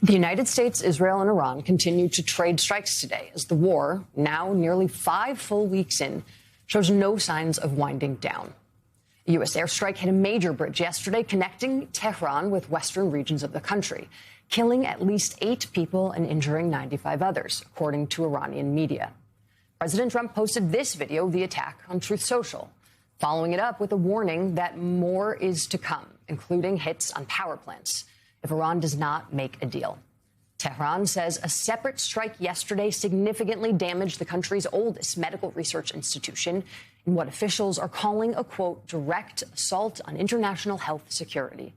The United States, Israel, and Iran continue to trade strikes today as the war, now nearly 5 full weeks in, shows no signs of winding down. A U.S. airstrike hit a major bridge yesterday connecting Tehran with western regions of the country, killing at least 8 people and injuring 95 others, according to Iranian media. President Trump posted this video of the attack on Truth Social, following it up with a warning that more is to come, including hits on power plants, if Iran does not make a deal. Tehran says a separate strike yesterday significantly damaged the country's oldest medical research institution in what officials are calling a, quote, direct assault on international health security.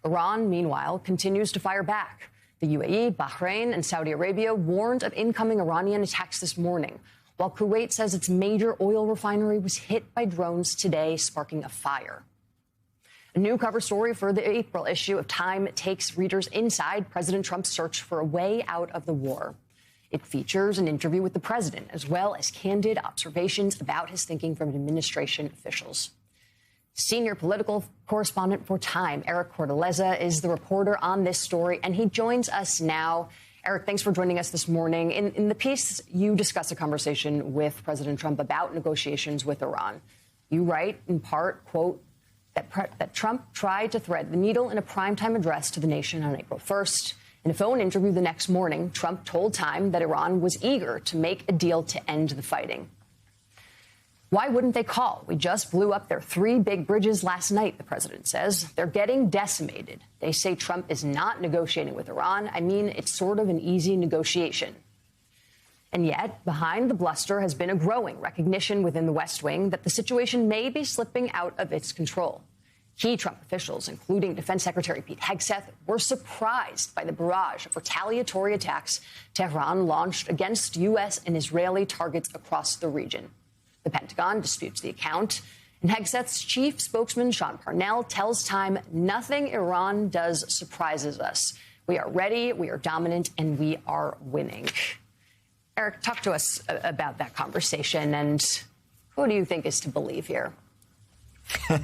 Iran, meanwhile, continues to fire back. The UAE, Bahrain, and Saudi Arabia warned of incoming Iranian attacks this morning, while Kuwait says its major oil refinery was hit by drones today, sparking a fire. A new cover story for the April issue of Time takes readers inside President Trump's search for a way out of the war. It features an interview with the president, as well as candid observations about his thinking from administration officials. Senior political correspondent for Time, Eric Cortelleza, is the reporter on this story, and he joins us now. Eric, thanks for joining us this morning. In the piece, you discuss a conversation with President Trump about negotiations with Iran. You write, in part, quote, that Trump tried to thread the needle in a primetime address to the nation on April 1st. In a phone interview the next morning, Trump told Time that Iran was eager to make a deal to end the fighting. Why wouldn't they call? We just blew up their 3 big bridges last night, the president says. They're getting decimated. They say Trump is not negotiating with Iran. I mean, it's sort of an easy negotiation. And yet, behind the bluster has been a growing recognition within the West Wing that the situation may be slipping out of its control. Key Trump officials, including Defense Secretary Pete Hegseth, were surprised by the barrage of retaliatory attacks Tehran launched against U.S. and Israeli targets across the region. The Pentagon disputes the account, and Hegseth's chief spokesman, Sean Parnell, tells Time nothing Iran does surprises us. We are ready, we are dominant, and we are winning. Eric, talk to us about that conversation, and who do you think is to believe here?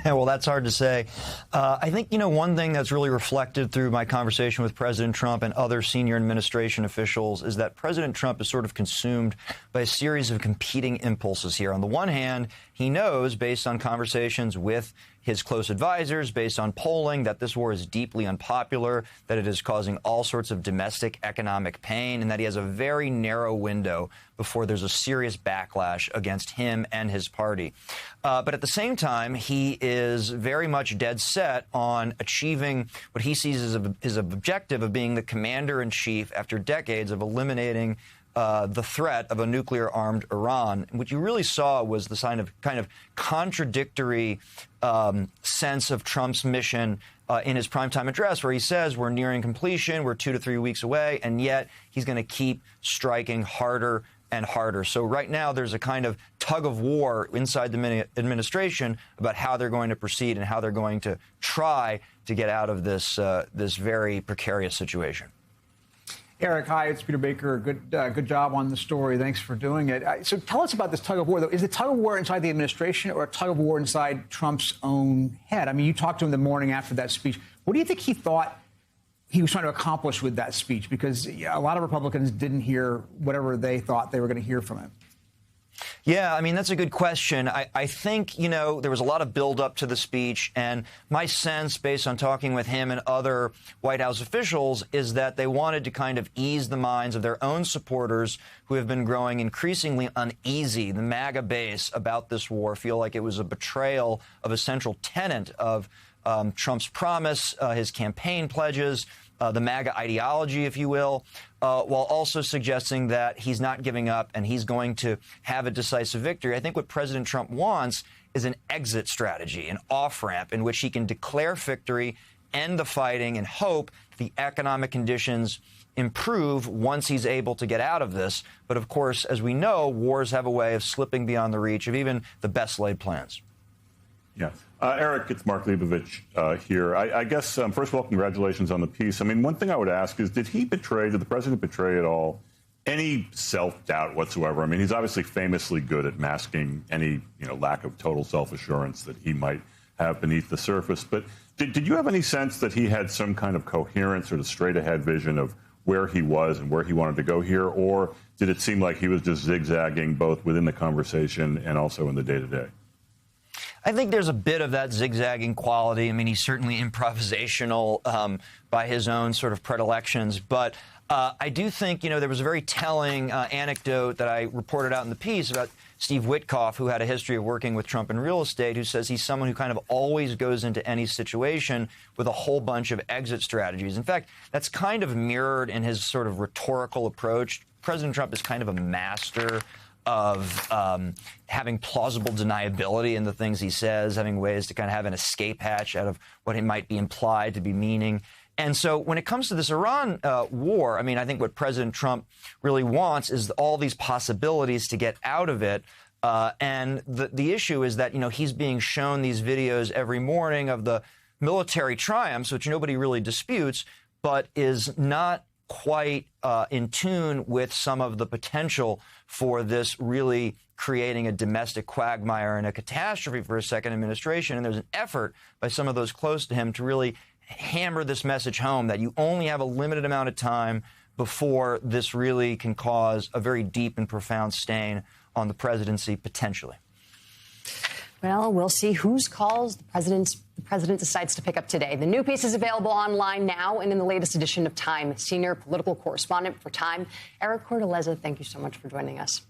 Well, that's hard to say. I think, one thing that's really reflected through my conversation with President Trump and other senior administration officials is that President Trump is sort of consumed by a series of competing impulses here. On the one hand, he knows, based on conversations with his close advisors, based on polling, that this war is deeply unpopular, that it is causing all sorts of domestic economic pain, and that he has a very narrow window before there's a serious backlash against him and his party. But at the same time, he is very much dead set on achieving what he sees as his objective of being the commander-in-chief after decades of eliminating the threat of a nuclear-armed Iran. What you really saw was the sign of kind of contradictory sense of Trump's mission in his primetime address, where he says we're nearing completion, we're 2 to 3 weeks away, and yet he's going to keep striking harder and harder. So right now there's a kind of tug of war inside the administration about how they're going to proceed and how they're going to try to get out of this this very precarious situation. Eric, hi, it's Peter Baker. Good job on the story. Thanks for doing it. So tell us about this tug of war, though. Is it tug of war inside the administration or a tug of war inside Trump's own head? I mean, you talked to him the morning after that speech. What do you think he thought he was trying to accomplish with that speech? Because a lot of Republicans didn't hear whatever they thought they were going to hear from him. Yeah, I mean, that's a good question. I think, there was a lot of buildup to the speech, and my sense, based on talking with him and other White House officials, is that they wanted to kind of ease the minds of their own supporters who have been growing increasingly uneasy. The MAGA base about this war feel like it was a betrayal of a central tenet of Trump's promise, his campaign pledges, the MAGA ideology, if you will, while also suggesting that he's not giving up and he's going to have a decisive victory. I think what President Trump wants is an exit strategy, an off-ramp in which he can declare victory, end the fighting, and hope the economic conditions improve once he's able to get out of this. But of course, as we know, wars have a way of slipping beyond the reach of even the best laid plans. Yeah. Eric, it's Mark Leibovich here. I guess, first of all, congratulations on the piece. I mean, one thing I would ask is, did the president betray at all any self-doubt whatsoever? I mean, he's obviously famously good at masking any, lack of total self-assurance that he might have beneath the surface. But Did you have any sense that he had some kind of coherent, sort of straight-ahead vision of where he was and where he wanted to go here, or did it seem like he was just zigzagging both within the conversation and also in the day-to-day? I think there's a bit of that zigzagging quality. I mean, he's certainly improvisational by his own sort of predilections. But I do think, there was a very telling anecdote that I reported out in the piece about Steve Witkoff, who had a history of working with Trump in real estate, who says he's someone who kind of always goes into any situation with a whole bunch of exit strategies. In fact, that's kind of mirrored in his sort of rhetorical approach. President Trump is kind of a master of having plausible deniability in the things he says, having ways to kind of have an escape hatch out of what he might be implied to be meaning. And so when it comes to this Iran war, I mean, I think what President Trump really wants is all these possibilities to get out of it. And the issue is that, he's being shown these videos every morning of the military triumphs, which nobody really disputes, but is not quite in tune with some of the potential for this really creating a domestic quagmire and a catastrophe for a second administration. And there's an effort by some of those close to him to really hammer this message home that you only have a limited amount of time before this really can cause a very deep and profound stain on the presidency, potentially. Well, we'll see whose calls the president decides to pick up today. The new piece is available online now and in the latest edition of Time. Senior political correspondent for Time, Eric Cortellezza, thank you so much for joining us.